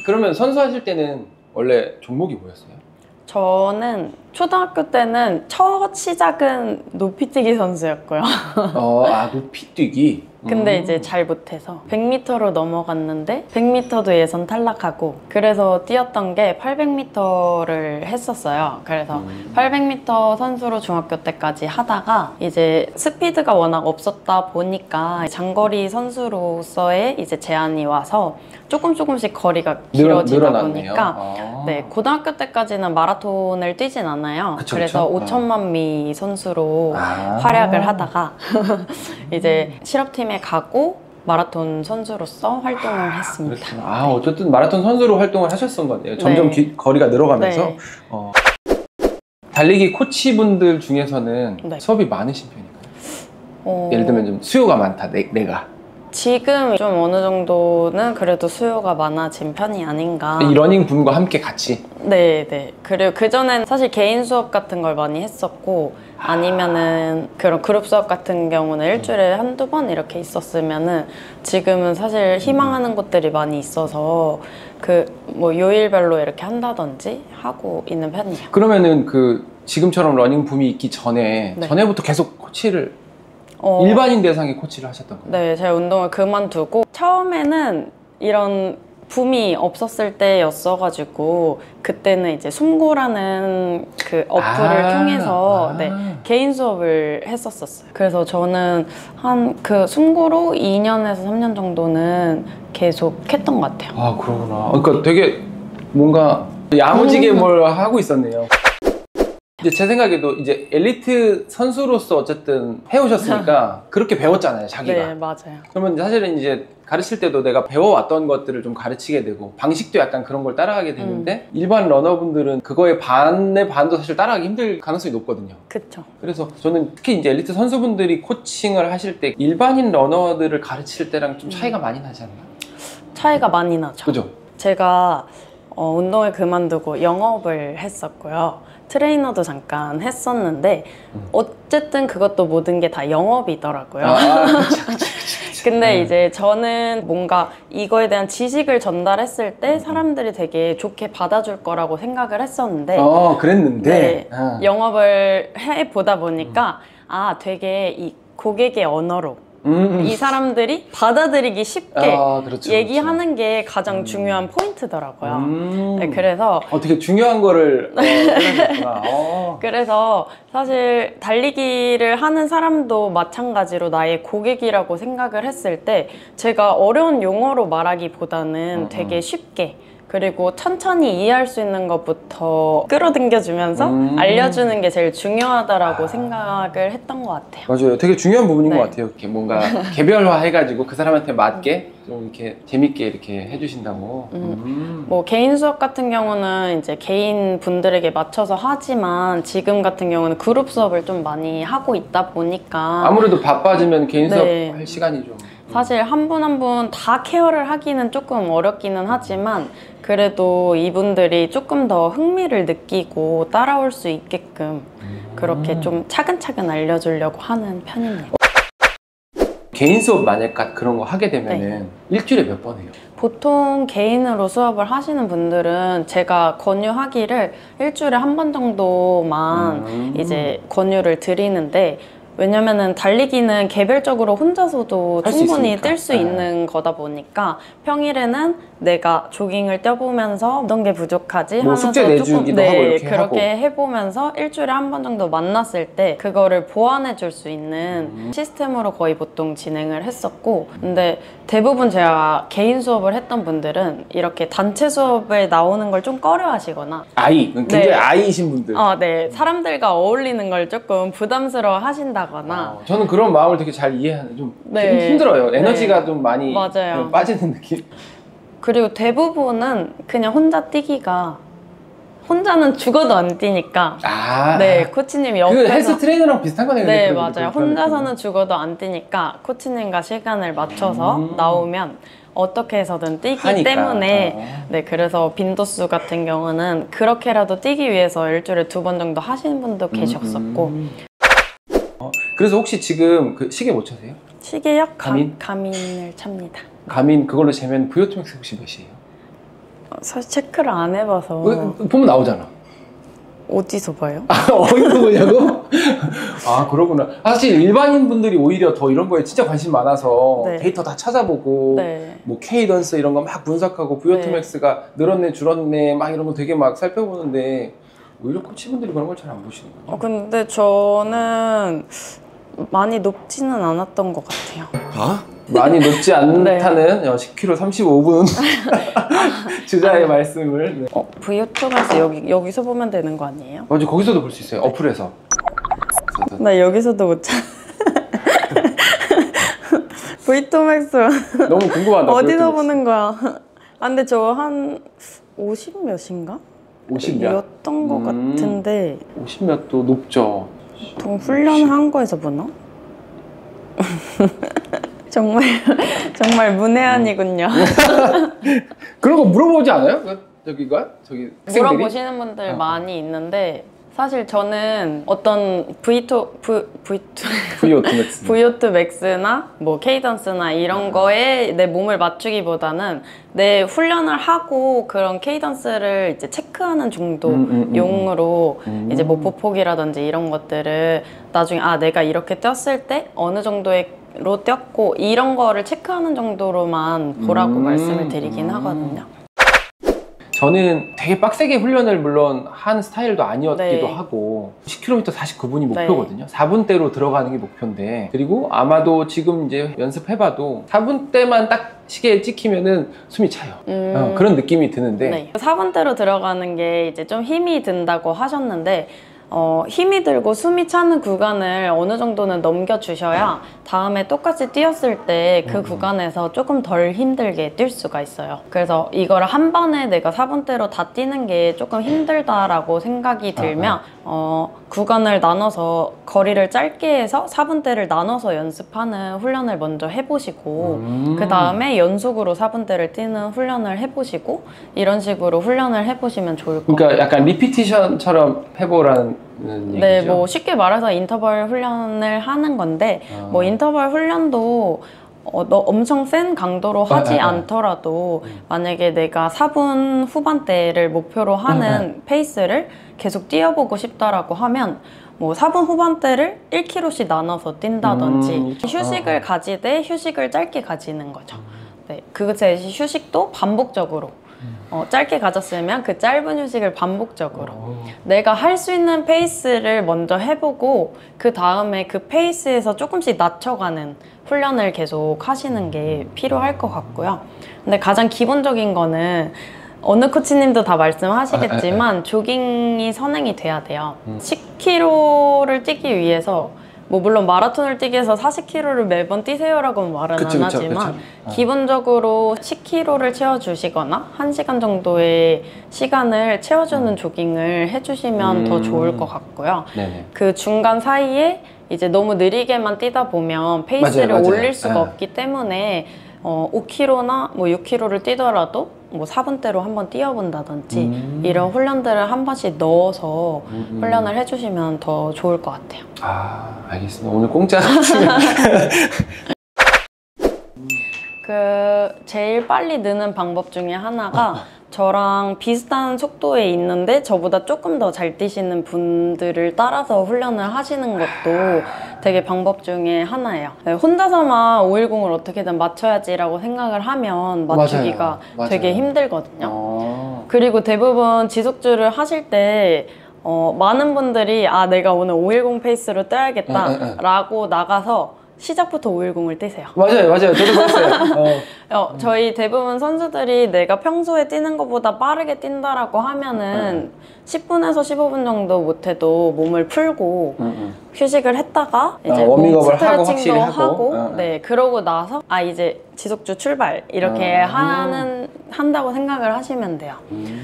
그러면 선수하실 때는 원래 종목이 뭐였어요? 저는 초등학교 때는 첫 시작은 높이뛰기 선수였고요. 높이뛰기. 근데 이제 잘 못해서 100m로 넘어갔는데 100m도 예선 탈락하고, 그래서 뛰었던 게 800m를 했었어요. 그래서 800m 선수로 중학교 때까지 하다가 이제 스피드가 워낙 없었다 보니까 장거리 선수로서의 이제 제한이 와서 조금씩 거리가 길어지다 보니까 네, 고등학교 때까지는 마라톤을 뛰진 않아요. 그쵸, 그래서 그쵸? 5천만 미 선수로 활약을 하다가 이제 실업팀에 가고 마라톤 선수로서 활동을 했습니다. 그렇구나. 어쨌든 마라톤 선수로 활동을 하셨던 거네요. 점점 거리가 늘어가면서. 네. 달리기 코치분들 중에서는 네. 수업이 많으신 편인가요? 예를 들면 좀 수요가 많다, 내가. 지금 좀 어느 정도는 그래도 수요가 많아진 편이 아닌가. 이 러닝 붐과 함께 같이? 네. 그리고 그전엔 사실 개인 수업 같은 걸 많이 했었고, 아니면은 그런 그룹 수업 같은 경우는 일주일에 한두 번 이렇게 있었으면은, 지금은 사실 희망하는 곳들이 많이 있어서 뭐 요일별로 이렇게 한다든지 하고 있는 편이에요. 그러면은 지금처럼 러닝 붐이 있기 전에 전에부터 계속 코치를 일반인 대상의 코치를 하셨던 거예요? 네, 제가 운동을 그만두고 처음에는 이런 붐이 없었을 때였어가지고, 그때는 이제 숨고라는 그 어플을 통해서 개인 수업을 했었어요. 그래서 저는 한 숨고로 2년에서 3년 정도는 계속 했던 것 같아요. 그러구나. 그러니까 되게 뭔가 야무지게 뭘 하고 있었네요. 이제 제 생각에도 이제 엘리트 선수로서 어쨌든 해오셨으니까 그렇게 배웠잖아요, 자기가. 네, 맞아요. 그러면 사실은 이제 가르칠 때도 내가 배워왔던 것들을 좀 가르치게 되고, 방식도 약간 그런 걸 따라가게 되는데 일반 러너분들은 그거의 반의 반도 사실 따라가기 힘들 가능성이 높거든요. 그쵸. 그래서 저는 특히 이제 엘리트 선수분들이 코칭을 하실 때 일반인 러너들을 가르칠 때랑 좀 차이가 많이 나지 않나요? 차이가 많이 나죠. 그죠? 제가 운동을 그만두고 영업을 했었고요. 트레이너도 잠깐 했었는데 어쨌든 그것도 모든 게 다 영업이더라고요. 근데 이제 저는 뭔가 이거에 대한 지식을 전달했을 때 사람들이 되게 좋게 받아줄 거라고 생각을 했었는데 그랬는데 영업을 해보다 보니까 되게 이 고객의 언어로 이 사람들이 받아들이기 쉽게 얘기하는 게 가장 중요한 포인트더라고요. 네, 그래서 되게 중요한 거를 해주셨구나. 그래서 사실 달리기를 하는 사람도 마찬가지로 나의 고객이라고 생각을 했을 때 제가 어려운 용어로 말하기보다는 되게 쉽게, 그리고 천천히 이해할 수 있는 것부터 끌어당겨주면서 알려주는 게 제일 중요하다라고 생각을 했던 것 같아요. 맞아요. 되게 중요한 부분인 것 같아요. 이렇게 뭔가 개별화 해가지고 그 사람한테 맞게 좀 이렇게 재밌게 이렇게 해주신다고. 뭐 개인 수업 같은 경우는 이제 개인 분들에게 맞춰서 하지만 지금 같은 경우는 그룹 수업을 좀 많이 하고 있다 보니까 아무래도 바빠지면 개인 수업 할 시간이 좀 사실 한 분 한 분 다 케어를 하기는 조금 어렵기는 하지만, 그래도 이분들이 조금 더 흥미를 느끼고 따라올 수 있게끔 그렇게 좀 차근차근 알려주려고 하는 편이네요. 개인 수업 만약 그런 거 하게 되면은 일주일에 몇 번 해요? 보통 개인으로 수업을 하시는 분들은 제가 권유하기를 일주일에 한 번 정도만 이제 권유를 드리는데, 왜냐면은 달리기는 개별적으로 혼자서도 충분히 뛸 수 있는 거다 보니까 평일에는 내가 조깅을 뛰어보면서 어떤 게 부족하지 하면서 숙제 내주기도 하고 이렇게 그렇게 해보면서 일주일에 한 번 정도 만났을 때 그거를 보완해 줄 수 있는 시스템으로 거의 보통 진행을 했었고, 근데 대부분 제가 개인 수업을 했던 분들은 이렇게 단체 수업에 나오는 걸 좀 꺼려 하시거나 굉장히 아이이신 분들 사람들과 어울리는 걸 조금 부담스러워 하신다 저는 그런 마음을 되게 잘 이해하는, 좀 힘들어요. 에너지가 좀 많이 빠지는 느낌. 그리고 대부분은 그냥 혼자 뛰기가, 혼자는 죽어도 안 뛰니까 코치님이 옆에서 헬스 트레이너랑 비슷한 거네요. 네, 맞아요. 혼자서는 죽어도 안 뛰니까 코치님과 시간을 맞춰서 나오면 어떻게 해서든 뛰기 때문에 그래서 빈도수 같은 경우는 그렇게라도 뛰기 위해서 일주일에 2번 정도 하시는 분도 계셨었고. 그래서 혹시 지금 시계 뭐 차세요? 시계요? 가민을 찹니다. 가민 그걸로 재면 VO2max 혹시 몇이에요? 사실 체크를 안 해봐서. 보면 나오잖아. 어디서 봐요? 어디서 보냐고? 아, 그러구나. 사실 일반인 분들이 오히려 더 이런 거에 진짜 관심 많아서 네. 데이터 다 찾아보고 네. 뭐 케이던스 이런 거 막 분석하고 VO2max가 늘었네 줄었네 막 이런 거 되게 막 살펴보는데 오히려 코치분들이 그런 걸 잘 안 보시는 거죠. 근데 저는 많이 높지는 않았던 것 같아요. 많이 높지 않다는 10kg 35분 주자의 말씀을. 네. VO2max 여기서 보면 되는 거 아니에요? 맞아, 거기서도 볼 수 있어요. 어플에서. 나 여기서도 못 찾. V2max 너무 궁금하다. 어디서 보는 거야? 근데 저 한 50 몇인가? 50 몇? 였던 것 같은데 50 몇도 높죠. 보통 훈련한 거에서 보나? 정말 문외한이군요. 그런 거 물어보지 않아요? 저기 학생들이? 물어보시는 분들 많이 있는데 사실 저는 어떤 VO2max나 뭐 케이던스나 이런 거에 내 몸을 맞추기보다는 내 훈련을 하고 그런 케이던스를 이제 체크하는 정도 용으로 이제 뭐 보폭이라든지 이런 것들을 나중에 내가 이렇게 뛰었을 때 어느 정도로 뛰었고 이런 거를 체크하는 정도로만 보라고 말씀을 드리긴 하거든요. 저는 되게 빡세게 훈련을 물론 한 스타일도 아니었기도 네. 하고 10km 49분이 목표거든요. 4분대로 들어가는 게 목표인데 그리고 아마도 지금 이제 연습해봐도 4분대만 딱 시계에 찍히면은 숨이 차요. 그런 느낌이 드는데 네. 4분대로 들어가는 게 이제 좀 힘이 든다고 하셨는데 힘이 들고 숨이 차는 구간을 어느 정도는 넘겨주셔야 다음에 똑같이 뛰었을 때 그 구간에서 조금 덜 힘들게 뛸 수가 있어요. 그래서 이거를 한 번에 내가 4분대로 다 뛰는 게 조금 힘들다라고 생각이 들면 구간을 나눠서 거리를 짧게 해서 4분대를 나눠서 연습하는 훈련을 먼저 해보시고 그 다음에 연속으로 4분대를 뛰는 훈련을 해보시고 이런 식으로 훈련을 해보시면 좋을 것 같아요. 그러니까 약간 리피티션처럼 해보라는 얘기죠? 네, 뭐 쉽게 말해서 인터벌 훈련을 하는 건데 뭐 인터벌 훈련도 너 엄청 센 강도로 하지 않더라도 만약에 내가 4분 후반대를 목표로 하는 페이스를 계속 뛰어보고 싶다라고 하면 뭐 4분 후반대를 1km씩 나눠서 뛴다든지 휴식을 가지되 휴식을 짧게 가지는 거죠. 네, 그 대신 휴식도 반복적으로 짧게 가졌으면 그 짧은 휴식을 반복적으로 내가 할 수 있는 페이스를 먼저 해보고 그 다음에 그 페이스에서 조금씩 낮춰가는 훈련을 계속 하시는 게 필요할 것 같고요. 근데 가장 기본적인 거는 어느 코치님도 다 말씀하시겠지만 조깅이 선행이 돼야 돼요. 10km를 뛰기 위해서 뭐 물론 마라톤을 뛰기 위해서 40km를 매번 뛰세요라고는 말은 안 하지만 기본적으로 10km를 채워주시거나 1시간 정도의 시간을 채워주는 조깅을 해주시면 더 좋을 것 같고요. 네네. 그 중간 사이에 이제 너무 느리게만 뛰다 보면 페이스를 맞아요. 올릴 수가 없기 때문에 5km나 뭐 6km를 뛰더라도 뭐 4분대로 한번 뛰어본다든지 이런 훈련들을 한 번씩 넣어서 훈련을 해주시면 더 좋을 것 같아요. 알겠습니다. 오늘 공짜 제일 빨리 느는 방법 중에 하나가 저랑 비슷한 속도에 있는데 저보다 조금 더 잘 뛰시는 분들을 따라서 훈련을 하시는 것도 되게 방법 중에 하나예요. 혼자서만 510을 어떻게든 맞춰야지라고 생각을 하면 맞추기가 맞아요. 되게 힘들거든요. 그리고 대부분 지속주를 하실 때 많은 분들이 내가 오늘 510 페이스로 뛰어야겠다 라고 나가서 시작부터 510을 뛰세요. 맞아요. 저도 그랬어요. 저희 대부분 선수들이 내가 평소에 뛰는 것보다 빠르게 뛴다라고 하면은 10분에서 15분 정도 못해도 몸을 풀고 휴식을 했다가 이제 워밍업을 하고 스트레칭도 확실히 하고 네, 그러고 나서 이제 지속주 출발 이렇게 한다고 생각을 하시면 돼요.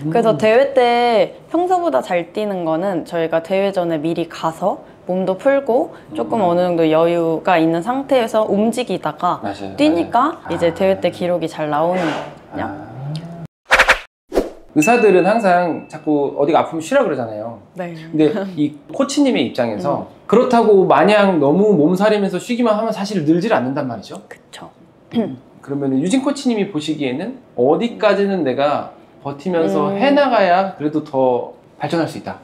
그래서 대회 때 평소보다 잘 뛰는 거는 저희가 대회 전에 미리 가서 몸도 풀고 조금 어느 정도 여유가 있는 상태에서 움직이다가 뛰니까 이제 대회 때 기록이 잘 나오는 거거든요. 의사들은 항상 자꾸 어디가 아프면 쉬라 그러잖아요. 네. 근데 이 코치님의 입장에서 그렇다고 마냥 너무 몸살이면서 쉬기만 하면 사실 늘질 않는단 말이죠. 그쵸. 그러면 유진 코치님이 보시기에는 어디까지는 내가 버티면서 해나가야 그래도 더 발전할 수 있다.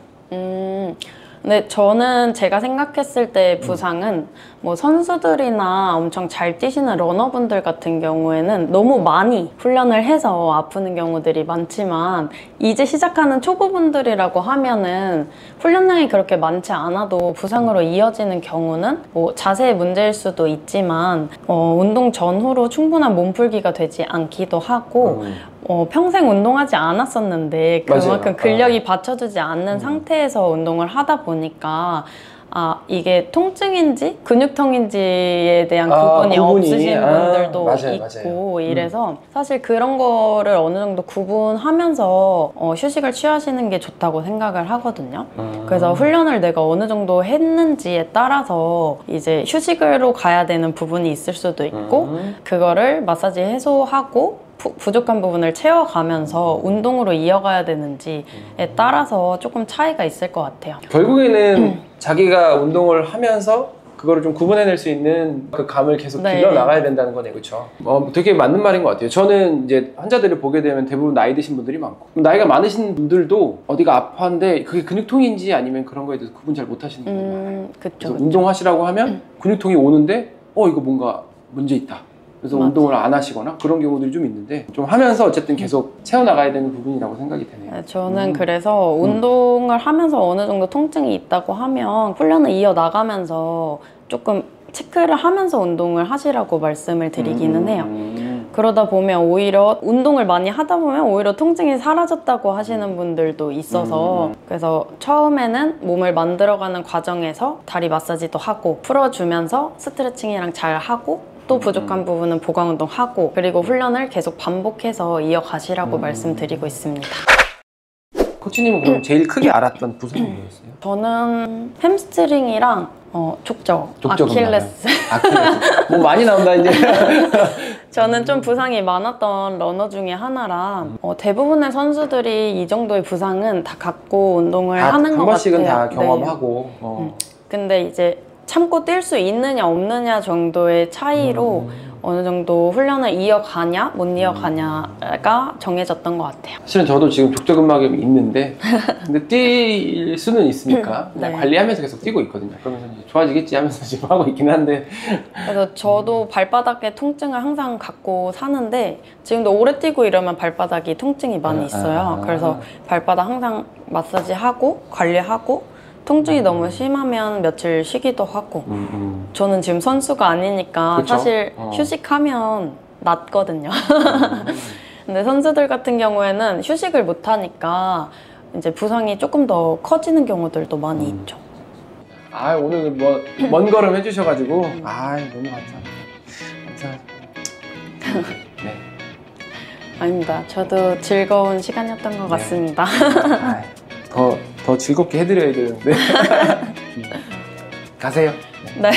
근데 저는 제가 생각했을 때 부상은 뭐 선수들이나 엄청 잘 뛰시는 러너분들 같은 경우에는 너무 많이 훈련을 해서 아프는 경우들이 많지만 이제 시작하는 초보분들이라고 하면은 훈련량이 그렇게 많지 않아도 부상으로 이어지는 경우는 뭐 자세의 문제일 수도 있지만 운동 전후로 충분한 몸풀기가 되지 않기도 하고 평생 운동하지 않았었는데 그만큼 맞아요. 근력이 받쳐주지 않는 상태에서 운동을 하다 보니까 이게 통증인지 근육통인지에 대한 구분이 없으신 분들도 맞아요, 있고 맞아요. 이래서 사실 그런 거를 어느 정도 구분하면서 휴식을 취하시는 게 좋다고 생각을 하거든요. 그래서 훈련을 내가 어느 정도 했는지에 따라서 이제 휴식으로 가야 되는 부분이 있을 수도 있고 그거를 마사지 해소하고 부족한 부분을 채워가면서 운동으로 이어가야 되는지에 따라서 조금 차이가 있을 것 같아요. 결국에는 자기가 운동을 하면서 그거를 좀 구분해낼 수 있는 그 감을 계속 길러 나가야 된다는 거네, 그렇죠? 되게 맞는 말인 것 같아요. 저는 이제 환자들을 보게 되면 대부분 나이 드신 분들이 많고 나이가 많으신 분들도 어디가 아파한데 그게 근육통인지 아니면 그런 거에 대해서 구분 잘 못하시는 분들이 많아요. 그래서 운동하시라고 하면 근육통이 오는데 이거 뭔가 문제 있다. 그래서 운동을 안 하시거나 그런 경우들이 좀 있는데 좀 하면서 어쨌든 계속 채워나가야 되는 부분이라고 생각이 되네요. 저는 그래서 운동을 하면서 어느 정도 통증이 있다고 하면 훈련을 이어나가면서 조금 체크를 하면서 운동을 하시라고 말씀을 드리기는 해요. 그러다 보면 오히려 운동을 많이 하다 보면 오히려 통증이 사라졌다고 하시는 분들도 있어서 그래서 처음에는 몸을 만들어가는 과정에서 다리 마사지도 하고 풀어주면서 스트레칭이랑 잘 하고 또 부족한 부분은 보강 운동하고 그리고 훈련을 계속 반복해서 이어가시라고 말씀드리고 있습니다. 코치님은 그럼 제일 크게 알았던 부상이 뭐였어요? 저는 햄스트링이랑 족저, 아킬레스. 뭐 많이 나온다 이제. 저는 좀 부상이 많았던 러너 중에 하나라 대부분의 선수들이 이 정도의 부상은 다 갖고 운동을 하는 것 같아요. 한 번씩은 다 경험하고. 근데 이제 참고 뛸 수 있느냐 없느냐 정도의 차이로 어느 정도 훈련을 이어가냐 못 이어가냐가 정해졌던 것 같아요. 사실은 저도 지금 족저근막염이 있는데 근데 뛸 수는 있으니까 그냥 관리하면서 계속 뛰고 있거든요. 그러면서 이제 좋아지겠지 하면서 지금 하고 있긴 한데 그래서 저도 발바닥에 통증을 항상 갖고 사는데 지금도 오래 뛰고 이러면 발바닥이 통증이 많이 있어요. 그래서 발바닥 항상 마사지하고 관리하고 통증이 너무 심하면 며칠 쉬기도 하고 저는 지금 선수가 아니니까 그쵸? 사실 휴식하면 낫거든요. 근데 선수들 같은 경우에는 휴식을 못하니까 이제 부상이 조금 더 커지는 경우들도 많이 있죠. 오늘 뭐 먼 걸음 해주셔가지고 너무 감사합니다. 네. 아닙니다. 저도 즐거운 시간이었던 것 같습니다. 더 즐겁게 해드려야 되는데 가세요. 네.